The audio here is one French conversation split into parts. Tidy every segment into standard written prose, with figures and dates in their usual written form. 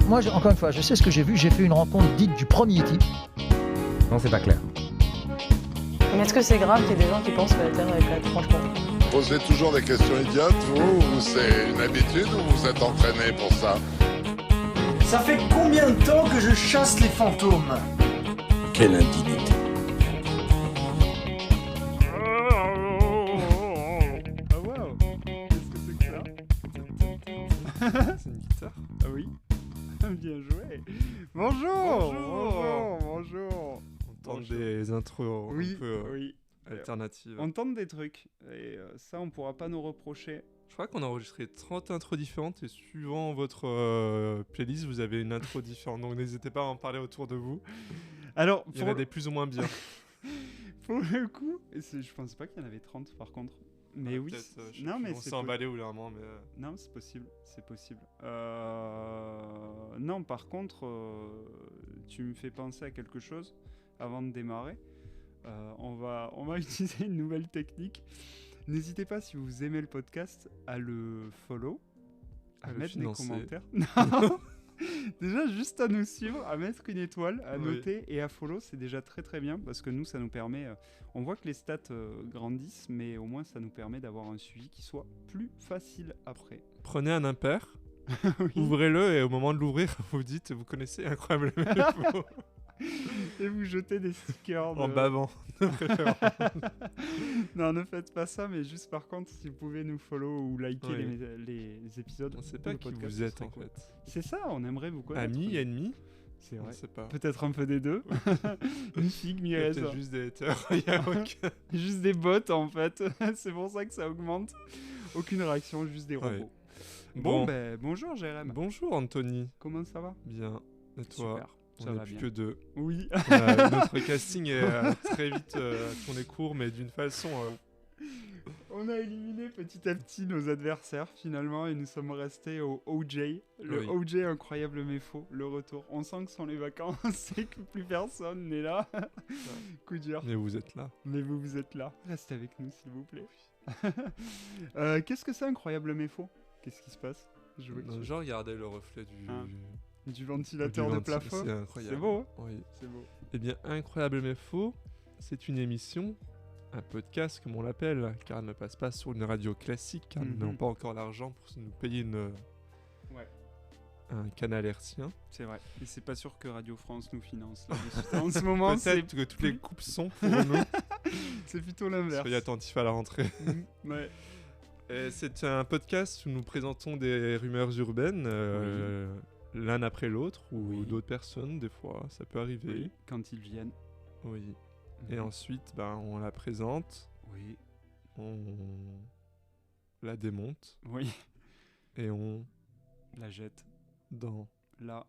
Moi, encore une fois, je sais ce que j'ai vu. J'ai fait une rencontre dite du premier type. Non, c'est pas clair. Mais est-ce que c'est grave qu'il y ait des gens qui pensent que la Terre est plate, franchement? Posez toujours des questions idiotes, ou c'est une habitude, ou vous êtes entraîné pour ça? Ça fait combien de temps que je chasse les fantômes? Quelle indignité. Ah waouh! Qu'est-ce que c'est que ça? C'est une guitare? Ah oui. Bien joué. Bonjour. Bonjour. On tente des intros Oui, un peu oui. alternatives. On tente des trucs et ça on pourra pas nous reprocher. Je crois qu'on a enregistré 30 intros différentes et suivant votre playlist, vous avez une intro différente. Donc n'hésitez pas à en parler autour de vous. Alors, Il y en a des plus ou moins bien. pour le coup, je pensais pas qu'il y en avait 30 par contre. Mais oui. Non, mais c'est emballé ou vraiment, mais non, c'est possible, non, par contre, tu me fais penser à quelque chose avant de démarrer. On va utiliser une nouvelle technique. N'hésitez pas, si vous aimez le podcast, à le follow, à mettre des commentaires. Non. Déjà, juste à nous suivre, à mettre une étoile, à noter et à follow, c'est déjà très très bien parce que nous, ça nous permet. On voit que les stats grandissent, mais au moins ça nous permet d'avoir un suivi qui soit plus facile après. Prenez un impair, Oui. ouvrez-le et au moment de l'ouvrir, vous dites, vous connaissez incroyablement Et vous jetez des stickers en bavant. Non, ne faites pas ça, mais juste par contre, si vous pouvez nous follow ou liker les épisodes. On sait pas qui vous êtes en fait. C'est ça, on aimerait vous connaître. Amis, ennemis. C'est vrai. On sait pas. Peut-être un peu des deux. Une figue, Mirez. Peut-être juste des haters. Il y a aucun... Juste des bots en fait. C'est pour ça que ça augmente. Aucune réaction, juste des robots. Bon, bonjour Jérém. Bonjour Anthony. Comment ça va? Bien. Et toi? Super. On n'est plus que deux. Oui. Notre casting est très vite tourné court, mais d'une façon... On a éliminé petit à petit nos adversaires finalement et nous sommes restés au OJ. Le OJ incroyable mais faux, le retour. On sent que ce sont les vacances et que plus personne n'est là. Coup dur. Mais vous êtes là. Mais vous êtes là. Restez avec nous s'il vous plaît. Qu'est-ce que c'est incroyable mais faux? Qu'est-ce qui se passe? Je regardais le reflet du ventilateur de plafond. C'est incroyable. C'est beau, hein? Oui. C'est beau. Eh bien, Incroyable mais faux, c'est une émission, un podcast comme on l'appelle, car elle ne passe pas sur une radio classique, car nous n'avons pas encore l'argent pour nous payer un canal hertzien. C'est vrai. Et c'est pas sûr que Radio France nous finance. En ce moment, peut-être que toutes les coupes sont pour nous. C'est plutôt l'inverse. Soyez attentifs à la rentrée. Ouais. C'est un podcast où nous présentons des rumeurs urbaines, l'un après l'autre, ou d'autres personnes, des fois, ça peut arriver. Oui, quand ils viennent. Oui. Et ensuite, on la présente. Oui. On la démonte. Oui. Et on la jette dans la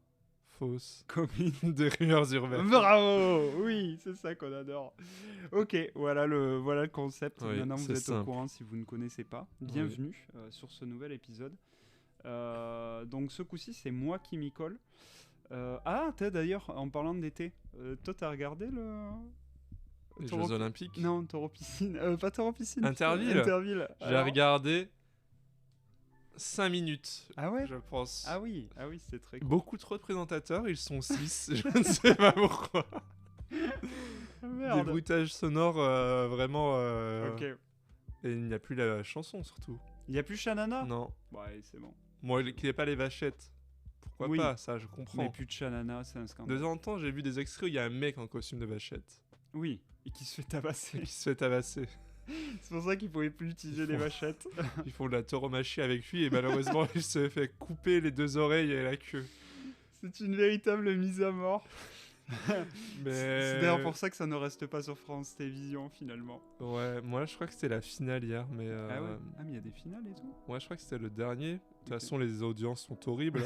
fausse commune des rumeurs urbaines. Bravo. Oui, c'est ça qu'on adore. Ok, voilà le concept. Oui, maintenant vous êtes simple. au courant si vous ne connaissez pas. Bienvenue sur ce nouvel épisode. Donc ce coup-ci c'est moi qui m'y colle. D'ailleurs en parlant d'été, toi t'as regardé les Jeux Olympiques? Non, Taureau-Piscine. Pas Taureau-Piscine. Interville. J'ai regardé 5 minutes. Ah ouais? Je pense. Ah oui, c'était très cool. Beaucoup trop de présentateurs, ils sont 6. Je ne sais pas pourquoi. Merde. Des bruitages sonores vraiment. Ok. Et il n'y a plus la chanson surtout. Il n'y a plus Shanana? Non. Ouais, c'est bon. Moi, qu'il n'y ait pas les vachettes. Pourquoi pas? Ça, je comprends. Mais plus de Shanana, c'est un scandale. De temps en temps, j'ai vu des extraits où il y a un mec en costume de vachette. Oui, et qui se fait tabasser. C'est pour ça qu'il ne pouvait plus utiliser des vachettes. Ils font de la tauromachie avec lui et malheureusement, il se fait couper les 2 oreilles et la queue. C'est une véritable mise à mort. Mais... C'est d'ailleurs pour ça que ça ne reste pas sur France Télévisions finalement. Ouais, moi je crois que c'était la finale hier, mais... Ah ouais? Ah mais il y a des finales et tout? Ouais, je crois que c'était le dernier. De toute façon, les audiences sont horribles.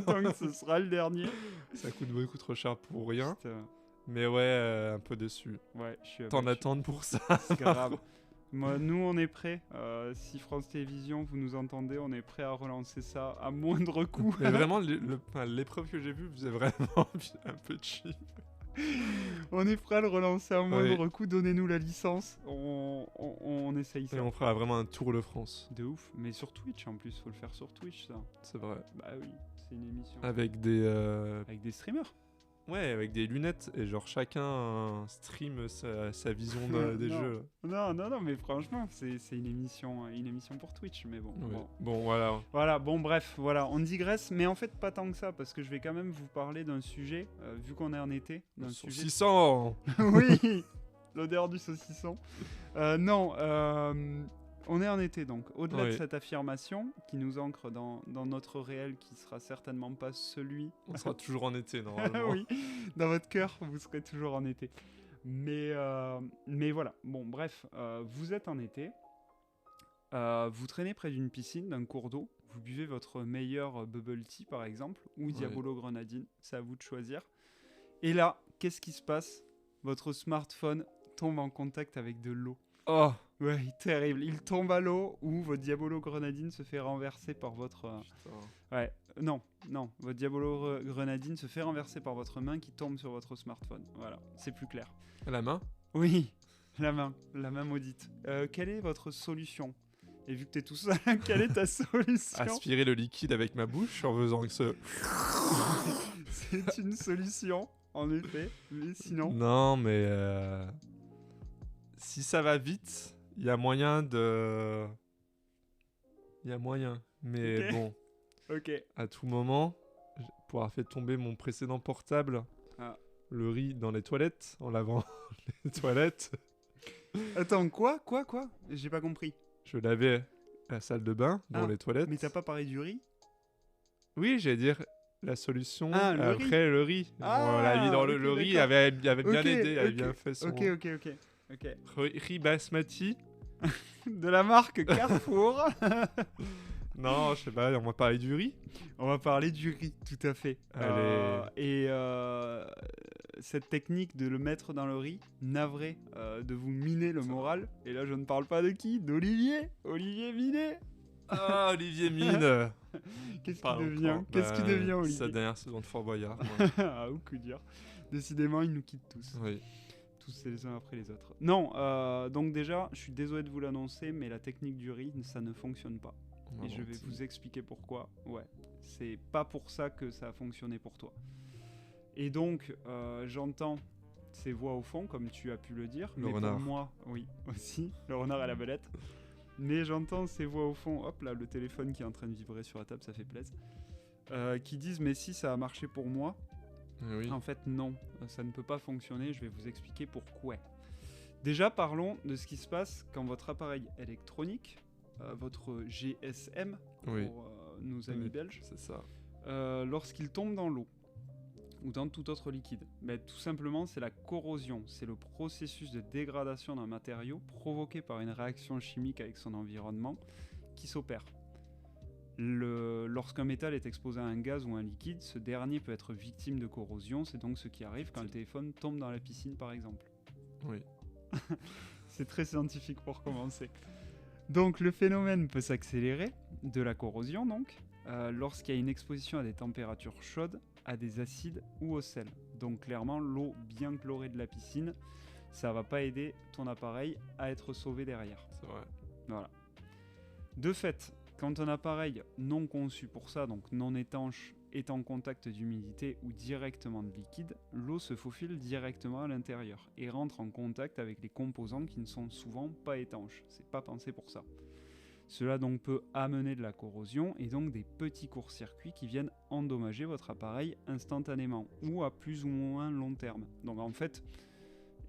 Donc ce sera le dernier. Ça coûte beaucoup trop cher pour rien. Putain. Mais ouais, un peu déçu. Ouais, je suis T'en attendre pour ça. C'est grave. Moi, nous, on est prêts. Si France Télévisions, vous nous entendez, on est prêts à relancer ça à moindre coût. Mais vraiment, l'épreuve que j'ai vue faisait vraiment un peu cheap. On est prêt à le relancer à moindre coût. Donnez-nous la licence. On on essaye ça. Et on fera vraiment un tour de France. De ouf, mais sur Twitch en plus, faut le faire sur Twitch ça. C'est vrai. Bah oui, c'est une émission. Avec des... Avec des streamers. Ouais, avec des lunettes et genre chacun stream sa vision des Non. jeux. Non, mais franchement, c'est une émission pour Twitch, mais bon. Oui. Bon. Bon, voilà. Voilà, bon bref, voilà, on digresse, mais en fait pas tant que ça, parce que je vais quand même vous parler d'un sujet, vu qu'on est en été, d'un sujet... 600. Oui, l'odeur du saucisson. Non, on est en été donc. Au-delà de Oui. cette affirmation qui nous ancre dans notre réel, qui sera certainement pas celui. On sera toujours en été normalement. Oui, dans votre cœur, vous serez toujours en été. Mais voilà. Bon, bref, vous êtes en été. Vous traînez près d'une piscine, d'un cours d'eau. Vous buvez votre meilleur bubble tea par exemple, ou Diabolo Grenadine. C'est à vous de choisir. Et là, qu'est-ce qui se passe? Votre smartphone tombe en contact avec de l'eau. Oh. Ouais, terrible. Il tombe à l'eau ou votre Diabolo Grenadine se fait renverser par votre... Putain. Ouais, non. Votre Diabolo Grenadine se fait renverser par votre main qui tombe sur votre smartphone. Voilà, c'est plus clair. La main. Oui, la main maudite. Quelle est votre solution? Et vu que t'es tout seul, quelle est ta solution? Aspirer le liquide avec ma bouche en faisant que ce... C'est une solution, en effet. Mais sinon... Non, mais... Si ça va vite, il y a moyen de... Il y a moyen. Mais Ok. bon, Ok. à tout moment, pour avoir fait tomber mon précédent portable, Ah. le riz dans les toilettes, en lavant les toilettes, Attends, quoi? J'ai pas compris. je lavais la salle de bain dans Ah, les toilettes. Mais t'as pas parlé du riz? Oui, j'allais dire la solution Ah, le après le riz. Ah, On l'a mis dans le ok, riz, d'accord. avait bien Ok, aidé, avait ok, bien fait son... Ok. Riz basmati. De la marque Carrefour. Non, je sais pas, on va parler du riz. On va parler du riz, tout à fait. Allez. Cette technique de le mettre dans le riz, navré de vous miner le moral. Et là, je ne parle pas de qui? D'Olivier. Olivier Minet. Ah, Olivier Mine. Qu'est-ce Pas qu'il devient? encore. Qu'est-ce qu'il Bah, devient, Olivier? Sa dernière saison de Fort Boyard. moi. Ah, ou coup dur. Décidément, il nous quitte tous. Oui. Tous les uns après les autres. Non, donc déjà, je suis désolé de vous l'annoncer, mais la technique du riz, ça ne fonctionne pas. Et je vais vous expliquer pourquoi. Ouais, c'est pas pour ça que ça a fonctionné pour toi. Et donc, j'entends ces voix au fond, comme tu as pu le dire. Le mais renard. pour moi, oui, aussi, le renard et la belette. Mais j'entends ces voix au fond, hop là, le téléphone qui est en train de vibrer sur la table, ça fait plaisir. Qui disent, mais si ça a marché pour moi, Oui. en fait, non, ça ne peut pas fonctionner. Je vais vous expliquer pourquoi. Déjà, parlons de ce qui se passe quand votre appareil électronique, votre GSM, Oui. pour nos amis Oui, belges, c'est ça. lorsqu'il tombe dans l'eau ou dans tout autre liquide, tout simplement, c'est la corrosion. C'est le processus de dégradation d'un matériau provoqué par une réaction chimique avec son environnement qui s'opère. Lorsqu'un métal est exposé à un gaz ou un liquide, ce dernier peut être victime de corrosion. C'est donc ce qui arrive quand le téléphone tombe dans la piscine, par exemple. Oui. C'est très scientifique pour commencer. Donc le phénomène peut s'accélérer, de la corrosion donc, lorsqu'il y a une exposition à des températures chaudes, à des acides ou au sel. Donc clairement, l'eau bien chlorée de la piscine, ça va pas aider ton appareil à être sauvé derrière. C'est vrai. Voilà. De fait, quand un appareil non conçu pour ça, donc non étanche, est en contact d'humidité ou directement de liquide, l'eau se faufile directement à l'intérieur et rentre en contact avec les composants qui ne sont souvent pas étanches. C'est pas pensé pour ça. Cela donc peut amener de la corrosion et donc des petits courts-circuits qui viennent endommager votre appareil instantanément ou à plus ou moins long terme. Donc en fait,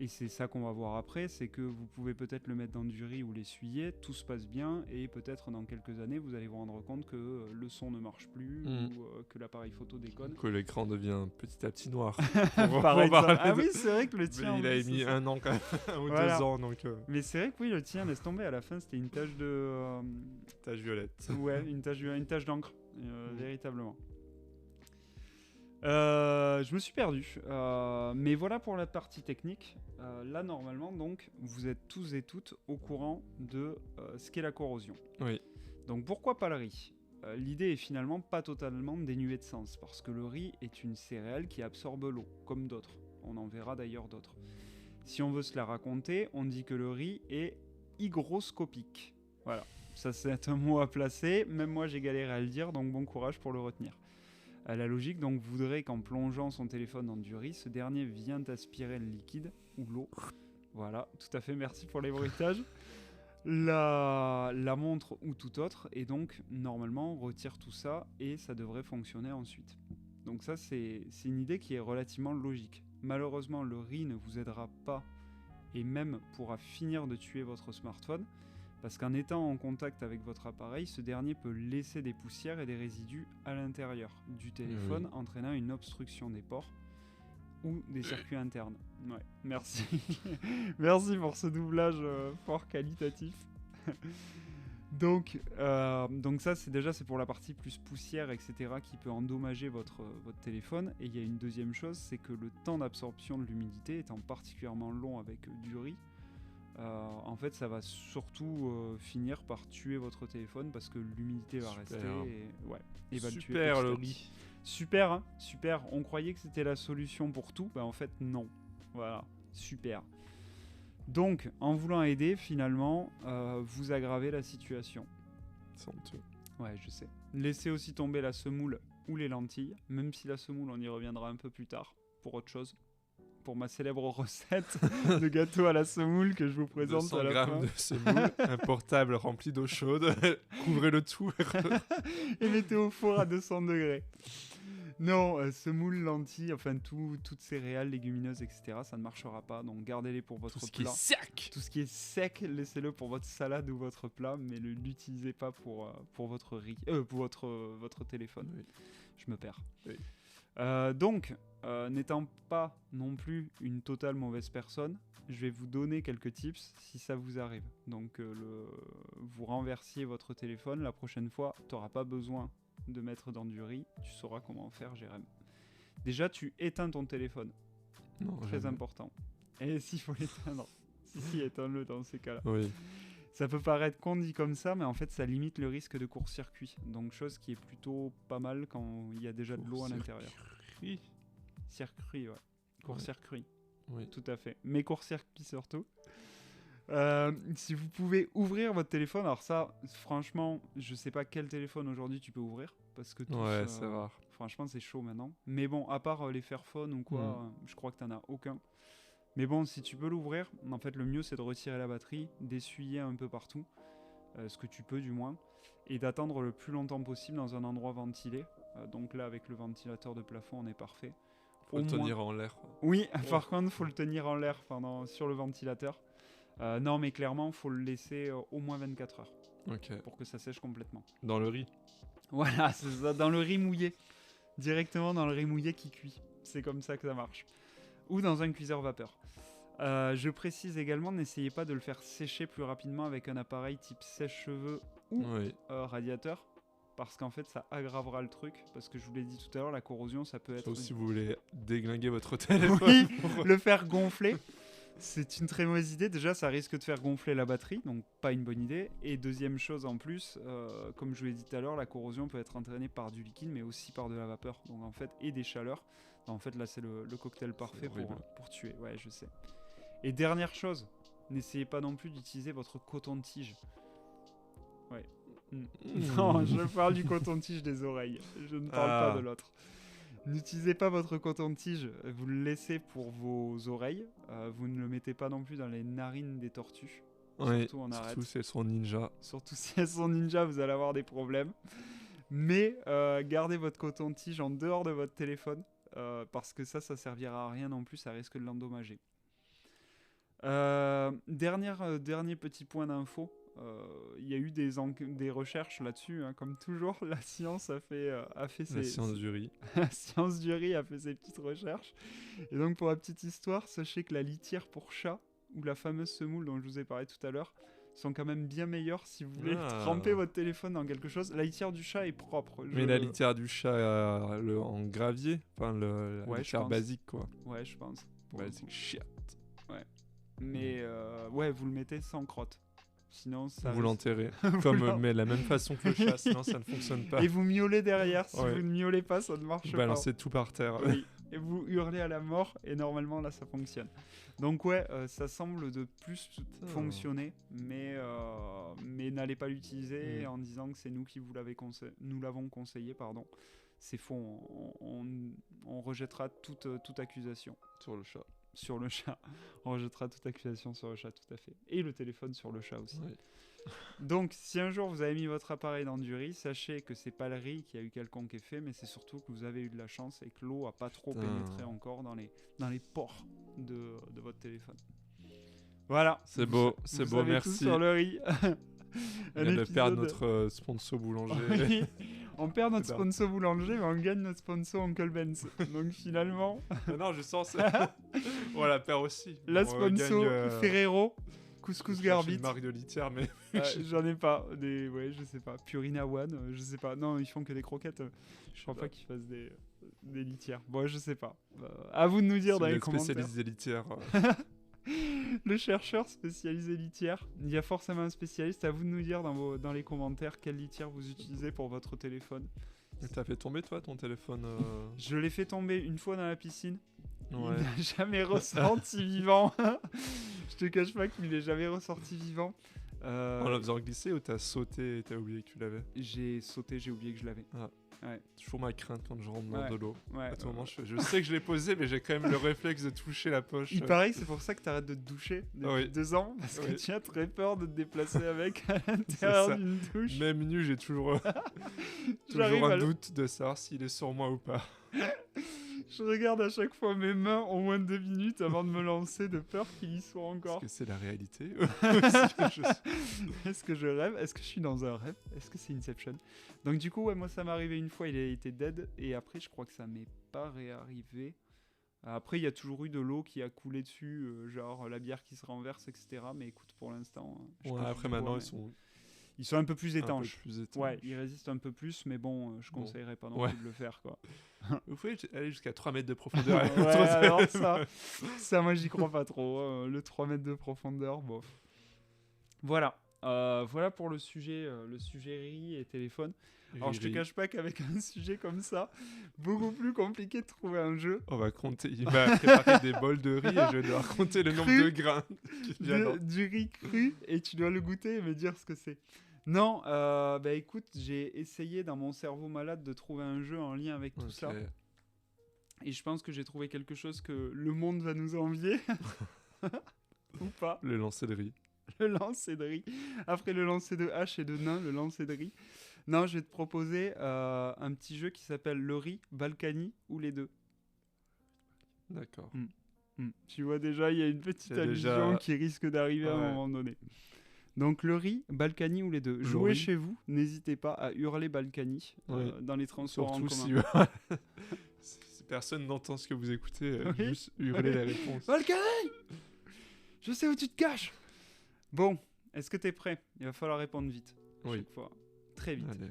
et c'est ça qu'on va voir après, c'est que vous pouvez peut-être le mettre dans du riz ou l'essuyer, tout se passe bien, et peut-être dans quelques années, vous allez vous rendre compte que le son ne marche plus, ou que l'appareil photo déconne. Que l'écran devient petit à petit noir. Par exemple. Ah oui, c'est vrai que le tien... Mais il en a plus, mis c'est- un an quand même, ou Voilà. 2 ans, donc Mais c'est vrai que oui, le tien, laisse tomber, à la fin, c'était une tache de... tache violette. Ouais, une tache d'encre, véritablement. Je me suis perdu, mais voilà pour la partie technique. Là, normalement, donc, vous êtes tous et toutes au courant de ce qu'est la corrosion. Oui. Donc, pourquoi pas le riz? L'idée est finalement pas totalement dénuée de sens, parce que le riz est une céréale qui absorbe l'eau, comme d'autres. On en verra d'ailleurs d'autres. Si on veut se la raconter, on dit que le riz est hygroscopique. Voilà, ça c'est un mot à placer, même moi j'ai galéré à le dire, donc bon courage pour le retenir. La logique donc voudrait qu'en plongeant son téléphone dans du riz, ce dernier vient aspirer le liquide ou l'eau. Voilà, tout à fait, merci pour les bruitages. La montre ou tout autre, et donc normalement retire tout ça et ça devrait fonctionner ensuite. Donc ça c'est une idée qui est relativement logique. Malheureusement le riz ne vous aidera pas et même pourra finir de tuer votre smartphone, parce qu'en étant en contact avec votre appareil, ce dernier peut laisser des poussières et des résidus à l'intérieur du téléphone, entraînant une obstruction des ports ou des circuits internes. Ouais, merci. Merci pour ce doublage fort qualitatif. Donc ça, c'est pour la partie plus poussière, etc., qui peut endommager votre téléphone. Et il y a une deuxième chose, c'est que le temps d'absorption de l'humidité étant particulièrement long avec du riz, en fait, ça va surtout finir par tuer votre téléphone parce que l'humidité va rester et va le tuer. Super le riz. Super, hein, super. On croyait que c'était la solution pour tout, en fait non. Voilà, super. Donc, en voulant aider, finalement, vous aggravez la situation. C'est honteux. Ouais, je sais. Laissez aussi tomber la semoule ou les lentilles, même si la semoule, on y reviendra un peu plus tard pour autre chose. Pour ma célèbre recette de gâteau à la semoule que je vous présente à la fin. 200 grammes de semoule, un portable rempli d'eau chaude, couvrez le tout. Et mettez au four à 200 degrés. Non, semoule, lentilles, enfin toutes céréales, légumineuses, etc. Ça ne marchera pas, donc gardez-les pour votre plat. Tout ce qui est sec. Tout ce qui est sec, laissez-le pour votre salade ou votre plat, mais ne l'utilisez pas pour votre riz, pour votre téléphone. Oui. Je me perds. Oui. Donc, n'étant pas non plus une totale mauvaise personne, je vais vous donner quelques tips si ça vous arrive. Donc, vous renversiez votre téléphone, la prochaine fois, tu n'auras pas besoin de mettre dans du riz, tu sauras comment faire, Jérém. Déjà, tu éteins ton téléphone. Non, très jamais. important. Et s'il faut l'éteindre, si, éteins-le dans ces cas-là. Oui. Ça peut paraître con dit comme ça, mais en fait, ça limite le risque de court-circuit. Donc, chose qui est plutôt pas mal quand il y a déjà de l'eau à l'intérieur. Circuit, ouais. Court-circuit. Oui. Tout à fait. Mais court-circuit surtout. Si vous pouvez ouvrir votre téléphone, alors ça, franchement, je sais pas quel téléphone aujourd'hui tu peux ouvrir, parce que tous, c'est rare. Franchement, c'est chaud maintenant. Mais bon, à part les Fairphone ou quoi, je crois que t'en as aucun. Mais bon, si tu peux l'ouvrir, en fait, le mieux c'est de retirer la batterie, d'essuyer un peu partout, ce que tu peux du moins, et d'attendre le plus longtemps possible dans un endroit ventilé. Donc là, avec le ventilateur de plafond, on est parfait. Faut le tenir en l'air. Oui, par contre, faut le tenir en l'air sur le ventilateur. Non, mais clairement, faut le laisser au moins 24 heures pour que ça sèche complètement. Dans le riz. Voilà, c'est ça, dans le riz mouillé. Directement dans le riz mouillé qui cuit. C'est comme ça que ça marche. Ou dans un cuiseur vapeur. Je précise également, n'essayez pas de le faire sécher plus rapidement avec un appareil type sèche-cheveux ou radiateur. Parce qu'en fait, ça aggravera le truc. Parce que je vous l'ai dit tout à l'heure, la corrosion, ça peut être... Sauf si vous voulez déglinguer votre téléphone. Oui, le faire gonfler. C'est une très mauvaise idée. Déjà, ça risque de faire gonfler la batterie, donc pas une bonne idée. Et deuxième chose en plus, comme je vous l'ai dit tout à l'heure, la corrosion peut être entraînée par du liquide, mais aussi par de la vapeur. Donc en fait, et des chaleurs. En fait, là, c'est le cocktail parfait pour tuer. Ouais, je sais. Et dernière chose, n'essayez pas non plus d'utiliser votre coton-tige. Ouais. Non, je parle du coton-tige des oreilles. Je ne parle pas de l'autre. N'utilisez pas votre coton-tige, vous le laissez pour vos oreilles. Vous ne le mettez pas non plus dans les narines des tortues. Surtout en arrête. Surtout si elles sont ninja. Surtout si elles sont ninja, vous allez avoir des problèmes. Mais gardez votre coton-tige en dehors de votre téléphone. Parce que ça servira à rien non plus, ça risque de l'endommager. Dernier petit point d'info. Il y a eu des recherches là-dessus, hein, comme toujours. La science a fait La science du riz. La science du riz a fait ses petites recherches. Et donc, pour la petite histoire, sachez que la litière pour chat ou la fameuse semoule dont je vous ai parlé tout à l'heure sont quand même bien meilleures si vous voulez tremper votre téléphone dans quelque chose. La litière du chat est propre. Mais la litière du chat en gravier, enfin la litière basique quoi. Ouais, je pense. Basique shit. Ouais. Mais vous le mettez sans crotte. Sinon, ça vous l'enterrez. Mais de la même façon que le chat, sinon ça ne fonctionne pas. Et vous miaulez derrière. Si vous ne miaulez pas, ça ne marche pas. Balancez tout par terre. Oui, et vous hurlez à la mort et normalement là ça fonctionne. Donc ouais, ça semble de plus fonctionner, mais n'allez pas l'utiliser en disant que c'est nous qui nous l'avons conseillé, pardon. C'est faux, on rejettera toute accusation. Sur le chat. On rejettera toute accusation sur le chat, tout à fait. Et le téléphone sur le chat aussi. Oui. Donc, si un jour vous avez mis votre appareil dans du riz, sachez que c'est pas le riz qui a eu quelconque effet, mais c'est surtout que vous avez eu de la chance et que l'eau a pas trop pénétré encore dans les pores de votre téléphone. Voilà. C'est beau, Vous beau, savez merci. tout sur le riz. On vient de perdre notre sponsor boulanger. Oui. On perd notre C'est bien. sponsor boulanger, mais on gagne notre sponsor Uncle Ben's. Donc finalement, Non, je sens on la perd aussi. la On sponsor gagne, Ferrero, couscous Garbit. Une marque de litière, mais J'en ai pas. Ouais, je sais pas. Purina One, je sais pas. Non, ils font que des croquettes. Je crois pas qu'ils fassent des litières. Bon, je sais pas. À vous de nous dire si dans vous les êtes commentaires. spécialisé litière. Le chercheur spécialisé litière. Il y a forcément un spécialiste. À vous de nous dire dans les commentaires quelle litière vous utilisez pour votre téléphone. T'as fait tomber toi ton téléphone Je l'ai fait tomber une fois dans la piscine. Ouais. Il n'a jamais ressorti vivant. Je te cache pas qu'il n'est jamais ressorti vivant. En le faisant glisser ou t'as sauté et t'as oublié que tu l'avais? J'ai sauté, j'ai oublié que je l'avais. Toujours ma crainte quand je rentre dans Ouais. de l'eau. Ouais. À tout moment, je sais que je l'ai posé, mais j'ai quand même le réflexe de toucher la poche. Il paraît que c'est pour ça que tu arrêtes de te doucher depuis Oui. 2 ans, parce que Oui. tu as très peur de te déplacer avec à ça. l'intérieur d'une douche. Même nu, j'ai toujours J'arrive à un le- doute de savoir s'il est sur moi ou pas. Je regarde à chaque fois mes mains au moins 2 minutes avant de me lancer, de peur qu'il y soit encore. Est-ce que c'est la réalité? Est-ce que je rêve? Est-ce que je suis dans un rêve? Est-ce que c'est Inception? Donc du coup, ouais, moi ça m'est arrivé une fois, il a été dead, et après je crois que ça m'est pas réarrivé. Après, il y a toujours eu de l'eau qui a coulé dessus, genre la bière qui se renverse, etc. Mais écoute, pour l'instant... je Ouais, touche après du bois, maintenant, mais ils sont un peu plus étanches. étanches. Ouais, ils résistent un peu plus, mais bon, je Bon. conseillerais pas non Ouais. plus de le faire, quoi. Vous pouvez aller jusqu'à 3 mètres de profondeur. Ouais, alors ça, moi j'y crois pas trop. Hein. Le 3 mètres de profondeur, bof. Voilà. Voilà pour le sujet riz et téléphone. Alors je te cache pas qu'avec un sujet comme ça, beaucoup plus compliqué de trouver un jeu. On va compter. Il va préparer des bols de riz et je dois compter le nombre de grains qu'il y a dans. Du riz cru, et tu dois le goûter et me dire ce que c'est. Non, bah écoute, j'ai essayé dans mon cerveau malade de trouver un jeu en lien avec tout ça. Et je pense que j'ai trouvé quelque chose que le monde va nous envier. Ou pas. Le lancer de riz. Le lancer de riz. Après le lancer de hache et de nain, le lancer de riz. Non, je vais te proposer un petit jeu qui s'appelle le riz, Balkany ou les deux. D'accord. Tu vois déjà, il y a une petite Il y a allusion déjà- qui risque d'arriver à un Ouais. moment donné. Donc le riz, Balkany ou les deux. Le Jouez riz. chez vous, n'hésitez pas à hurler Balkany Oui. dans les transports en Surtout commun. si personne n'entend ce que vous écoutez, Oui. juste hurler la réponse. Balkany, je sais où tu te caches. Bon, est-ce que t'es prêt? Il va falloir répondre vite. Oui. Chaque fois. Très vite. Allez,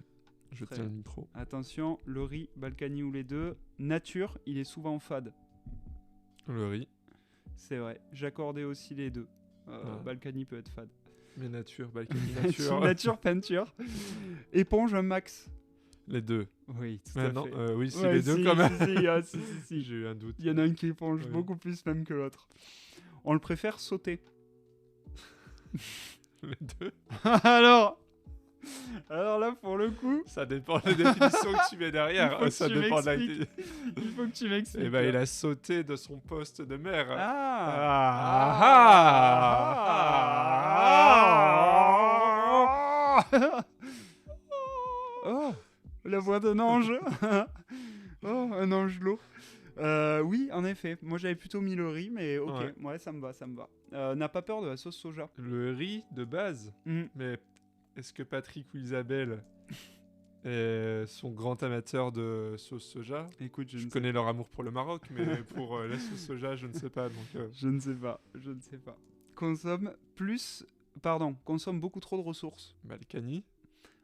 je Très tiens le bien. micro. Attention, le riz, Balkany ou les deux. Nature, il est souvent fade. Le riz, C'est vrai. J'accordais aussi les deux. Balkany peut être fade. mais nature, Balkany, nature. Nature, peinture. Éponge, un max. Les deux. Oui, tout à Non, fait. oui, si Ouais, les deux si, quand même. si. J'ai eu un doute. Il y en a un qui éponge Oui. beaucoup plus même que l'autre. On le préfère sauter. Les deux. Alors là, pour le coup, Ça dépend de la définition que tu mets Il derrière. faut que Ça tu dépend de la. m'expliques. il faut que tu m'expliques. Eh ben, il a sauté de son poste de maire. Oh, la voix d'un ange. Oh, un angelot. Oui, en effet. Moi, j'avais plutôt mis le riz, mais ok. Ouais, ça me va. N'a pas peur de la sauce soja. Le riz de base. Mm. Mais est-ce que Patrick ou Isabelle sont grands amateurs de sauce soja? Écoute, je Je ne sais connais leur amour pour le Maroc, mais pour la sauce soja, je ne sais pas. Donc, Je ne sais pas, je ne sais pas. Consomme beaucoup trop de ressources. Balkany.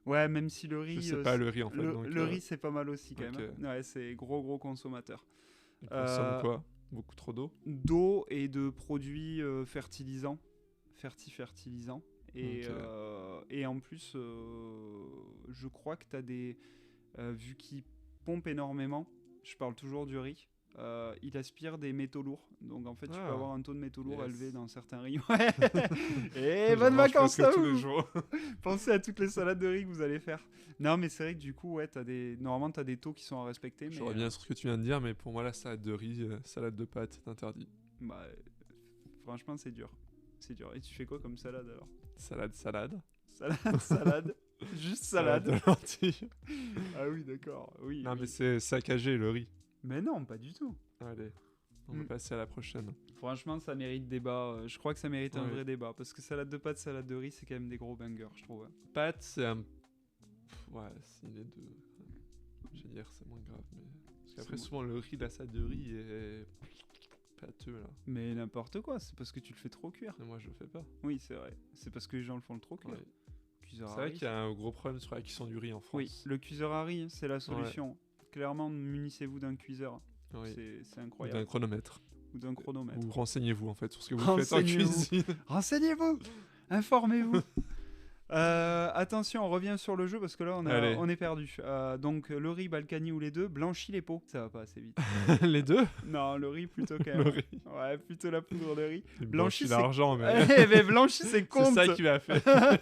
Ouais, même si le riz... Je sais pas le riz en fait. Le, donc, le riz, c'est pas mal aussi quand ok. même. Ouais, c'est gros consommateur. il consomme quoi? Beaucoup trop d'eau. D'eau et de produits fertilisants. Fertilisants. Et, Ok. et en plus, je crois que tu as des... vu qu'ils pompent énormément, je parle toujours du riz, il aspire des métaux lourds. Donc en fait, tu peux Ah. avoir un taux de métaux lourds Yes. élevé dans certains riz. Ouais. Et Je bonnes mange vacances presque à tous vous. les jours. Pensez à toutes les salades de riz que vous allez faire. Non, mais c'est vrai que du coup, ouais, normalement, t'as des taux qui sont à respecter. Je Mais reviens sur ce que tu viens de dire, mais pour moi, la salade de riz, salade de pâtes, c'est interdit. bah, franchement, c'est dur. C'est dur. Et tu fais quoi comme salade alors? Salade. Salade. Juste salade. de lentilles. Ah oui, d'accord. Oui. Non, oui. mais c'est saccagé le riz. Mais non, pas du tout. Allez, on va Mm. passer à la prochaine. Franchement, ça mérite débat. Je crois que ça mérite un Ouais. vrai débat. Parce que salade de pâtes, salade de riz, c'est quand même des gros bangers, je trouve. Pâtes, c'est un. Ouais, si les deux. Je veux dire, c'est moins grave. Mais... Parce qu'après, C'est souvent, le riz, la salade de riz est pâteux là. Mais n'importe quoi, c'est parce que tu le fais trop cuire. Mais moi, je le fais pas. Oui, c'est vrai. C'est parce que les gens le font trop cuire. Ouais. Cuiseur C'est à vrai riz, qu'il y a un gros problème sur la cuisson du riz en France. Oui, le cuiseur à riz, c'est la solution. Clairement, munissez-vous d'un cuiseur. Oui. C'est Ou incroyable. d'un chronomètre. Ou d'un chronomètre. Ou renseignez-vous en fait sur ce que vous faites en Renseignez-vous. cuisine. Renseignez-vous. Informez-vous. Attention, on revient sur le jeu parce que là, Allez. on est perdu. Donc, le riz, Balkany ou les deux, blanchis les pots. Ça va pas assez vite. Les deux. Non, le riz plutôt quand même. Le riz. Ouais, plutôt la poudre de riz. Il Blanchi, blanchit c'est- l'argent, mais Eh, mais blanchi, c'est c'est compte. ça qui va faire.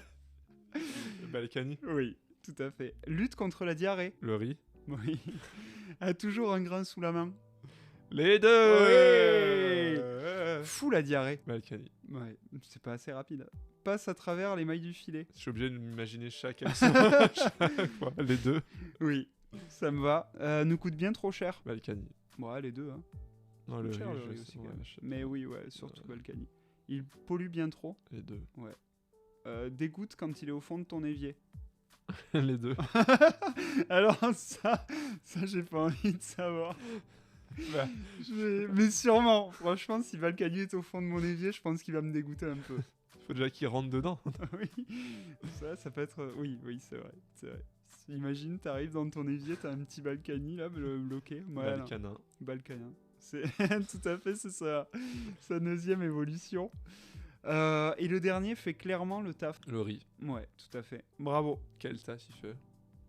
Balkany. Oui, tout à fait. Lutte contre la diarrhée. Le riz. Oui. A toujours un grain sous la main. Les deux. Oui. Fou la diarrhée. Balkany. Ouais, c'est pas assez rapide. Passe à travers les mailles du filet. Je suis obligé de m'imaginer chaque chaque fois. Les deux. Oui, ça me va. Nous coûte bien trop cher. Balkany. Ouais, les deux. Hein. Non, le riz, Cher, le je riz sais, aussi, ouais, quand même. je sais Mais pas. oui, ouais, surtout Balkany. Il pollue bien trop. Les deux. Dégoûte quand il est au fond de ton évier. Les deux. Alors ça j'ai pas envie de savoir. Bah. Mais sûrement, franchement, si Balkany est au fond de mon évier, je pense qu'il va me dégoûter un peu. Faut déjà qu'il rentre dedans. Oui, ça peut être... Oui, c'est vrai, c'est vrai. Imagine, t'arrives dans ton évier, t'as un petit Balkany là, bloqué. Ouais, Balkanin. Balkanin. C'est tout à fait, c'est sa 9e évolution. Et le dernier fait clairement le taf. Le riz. Ouais, tout à fait. Bravo. Quel taf il fait?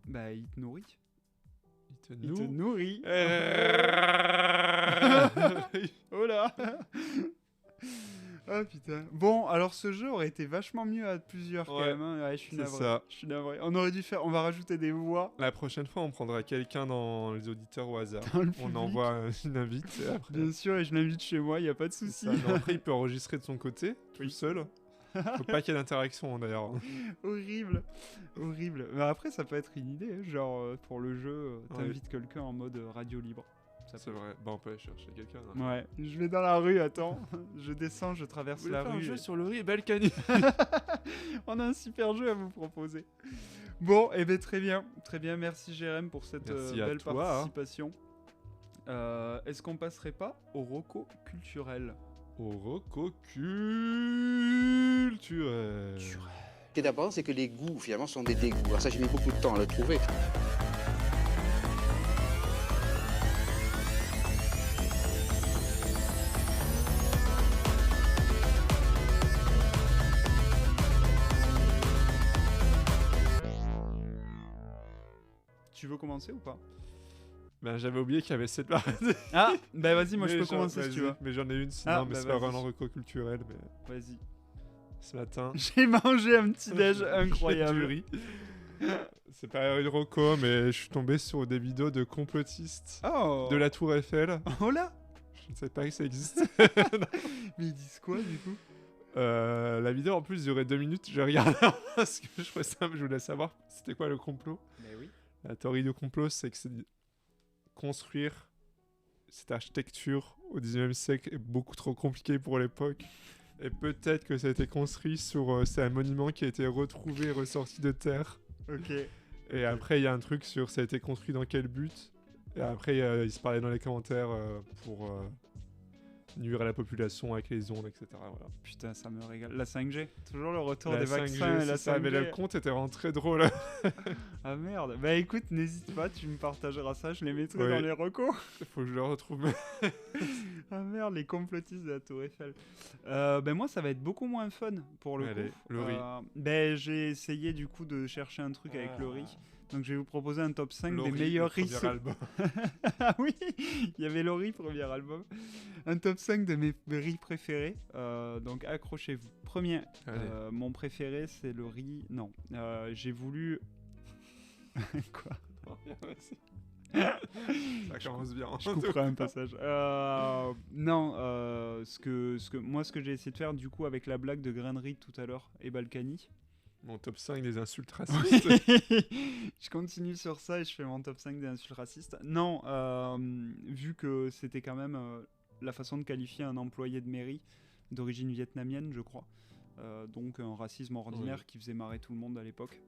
Bah, il te nourrit. Il te Il te nourrit. Oh là. Oh putain. Bon, alors ce jeu aurait été vachement mieux à plusieurs quand Ouais, même. Hein. Ouais, je suis c'est navré. ça. Je suis navré. On aurait dû faire. On va rajouter des voix. La prochaine fois, on prendra quelqu'un dans les auditeurs au hasard. Dans le On public. envoie une invite et après. Bien sûr, et je l'invite chez moi, y a pas de c'est souci. ça. Non, après, il peut enregistrer de son côté, tout Oui. seul. Faut pas qu'il y ait d'interaction d'ailleurs. Horrible, horrible. Mais après, ça peut être une idée, hein, genre pour le jeu, t'invites quelqu'un en mode radio libre. Ça C'est peut- vrai. Bah, on peut aller chercher quelqu'un. là. Ouais. Je vais dans la rue, attends. Je descends, je traverse Vous voulez la faire un rue. jeu et- sur le riz et Balkany. On a un super jeu à vous proposer. Bon, et ben très bien, merci Jérém pour cette Merci à belle toi, hein. participation. Est-ce qu'on passerait pas au roco culturel? Au roco culturel. Ce qui est d'abord, c'est que les goûts, finalement, sont des dégoûts. Alors ça, j'ai mis beaucoup de temps à le trouver. Tu veux commencer ou pas? Ben, j'avais oublié qu'il y avait cette partie. Ah, bah vas-y, moi je Mais peux j'en- commencer si tu veux. Mais j'en ai une sinon, Ah, mais bah c'est pas vas-y. vraiment roco culturel. Mais Vas-y. ce matin, J'ai mangé un petit déj du incroyable. riz. C'est pas une roco, mais je suis tombé sur des vidéos de complotistes Oh. de la Tour Eiffel. Oh là. Je ne savais pas que ça existe. Mais ils disent quoi du coup? La vidéo en plus durait 2 minutes. J'ai regardé parce que je trouvais ça, je voulais savoir c'était quoi le complot. Mais oui. La théorie du complot, c'est que c'est construire cette architecture au 19e siècle est beaucoup trop compliqué pour l'époque. Et peut-être que ça a été construit sur... c'est un monument qui a été retrouvé et ressorti de terre. Ok. Et après, il y a un truc sur ça a été construit dans quel but. Et après, il se parlait dans les commentaires pour nuire à la population avec les ondes, etc. Voilà. Putain, ça me régale. La 5G. Toujours le retour La des 5G, vaccins et la c'est ça, mais 5G. le compte était vraiment très drôle. Ah merde. Bah écoute, n'hésite pas, tu me partageras ça, je les mettrai Oui. dans les recos. Il faut que je le retrouve. Ah merde, les complotistes de la Tour Eiffel. Ben moi, ça va être beaucoup moins fun pour le Allez, coup. le riz. Ben j'ai essayé du coup de chercher un truc avec le riz. Donc je vais vous proposer un top 5 Laurie, des meilleurs le riz. premier album. Ah oui, il y avait Laurie, premier album. Un top 5 de mes riz préférés. Donc accrochez-vous. Premier, Allez. mon préféré c'est le riz. Non, j'ai voulu. Quoi? Ça commence bien. Je couperai un passage. Non, ce que j'ai essayé de faire du coup avec la blague de grainerie tout à l'heure et Balkany. Mon top 5 des insultes racistes. Je continue sur ça et je fais mon top 5 des insultes racistes. Non, vu que c'était quand même la façon de qualifier un employé de mairie d'origine vietnamienne, je crois. Donc un racisme ordinaire qui faisait marrer tout le monde à l'époque.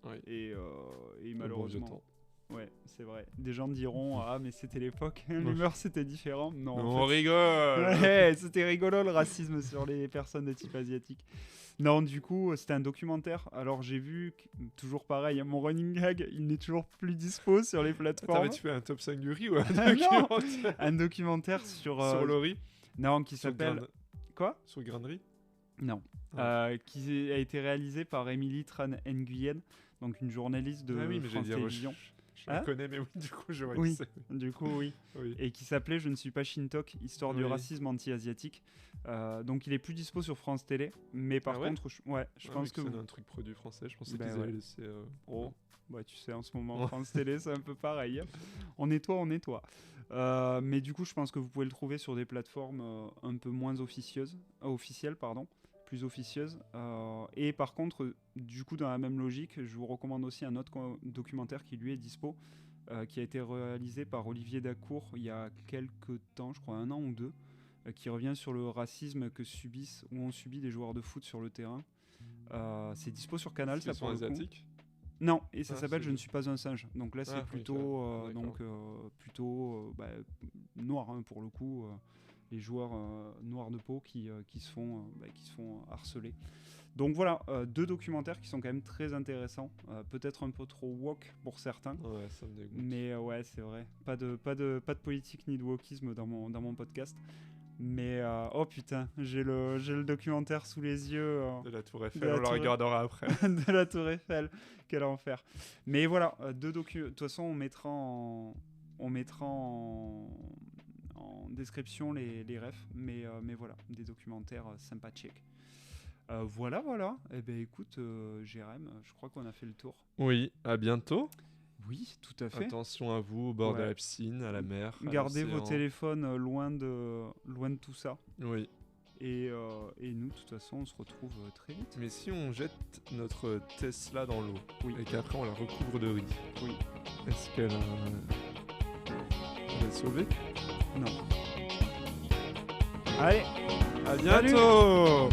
Oui. Et Bon malheureusement... vieux temps. Ouais, c'est vrai. Des gens diront ah mais c'était l'époque, l'humeur c'était différent. Non, On rigole. Ouais, c'était rigolo le racisme sur les personnes de type asiatique. Non, du coup, c'était un documentaire. Alors j'ai vu, toujours pareil, mon running gag, il n'est toujours plus dispo sur les Attends, plateformes. mais tu fais un top 5 du riz ou un Non, documentaire un documentaire sur sur le riz? non, qui Sur s'appelle grain- quoi? Sur grainerie? Non. Ah. Qui a été réalisé par Émilie Tran Nguyen, donc une journaliste de Ah oui, mais j'ai France dit, Télévisions. je la Hein connais, mais oui, du coup, je vois Oui. qui c'est. Du coup, oui. Oui. Et qui s'appelait Je ne suis pas Shintok, histoire du Oui. racisme anti-asiatique. Donc il est plus dispo sur France Télé, mais par Ah ouais contre, je Ah pense oui, que c'est un truc produit français, je pensais Bah qu'ils ouais. avaient laissé... Oh, bah tu sais, en ce moment, Ouais. France Télé, c'est un peu pareil. Hein. On nettoie. Mais du coup, je pense que vous pouvez le trouver sur des plateformes un peu moins officielles, plus officieuses. Et par contre, du coup, dans la même logique, je vous recommande aussi un autre documentaire qui lui est dispo, qui a été réalisé par Olivier Dacour il y a quelques temps, je crois 1 an ou 2, qui revient sur le racisme que ont subi des joueurs de foot sur le terrain. C'est dispo sur Canal, Ils ça sont pour le coup. asiatiques. Non, et ça Ah, s'appelle c'est- Je ne suis pas un singe. Donc là, c'est Ah, oui, plutôt, d'accord. noir hein, pour le coup. Les joueurs noirs de peau qui se font harceler. Donc voilà, 2 documentaires qui sont quand même très intéressants. Peut-être un peu trop woke pour certains. Ouais, ça me dégoûte. Mais ouais, c'est vrai. Pas de politique ni de wokisme dans mon podcast. Mais oh putain, j'ai le documentaire sous les yeux. De la Tour Eiffel, de la on la Tour- regardera après. de la Tour Eiffel, quel enfer. Mais voilà, 2 documents. De toute façon, on mettra en description les refs. Mais voilà, des documentaires sympathiques. Voilà. Eh ben écoute, Jérém, je crois qu'on a fait le tour. Oui, à bientôt. Oui, tout à fait. Attention à vous au bord de Ouais. la piscine, à la mer. à Gardez vos l'océan. téléphones loin de tout ça. Oui. Et nous, de toute façon, on se retrouve très vite. Mais si on jette notre Tesla dans l'eau Oui. et qu'après on la recouvre de riz, Oui. est-ce qu'elle va être sauvée? Non. Allez, À bientôt.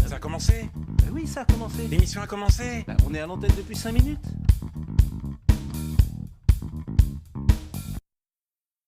Ça a commencé? Oui, ça a commencé. L'émission a commencé? On est à l'antenne depuis 5 minutes.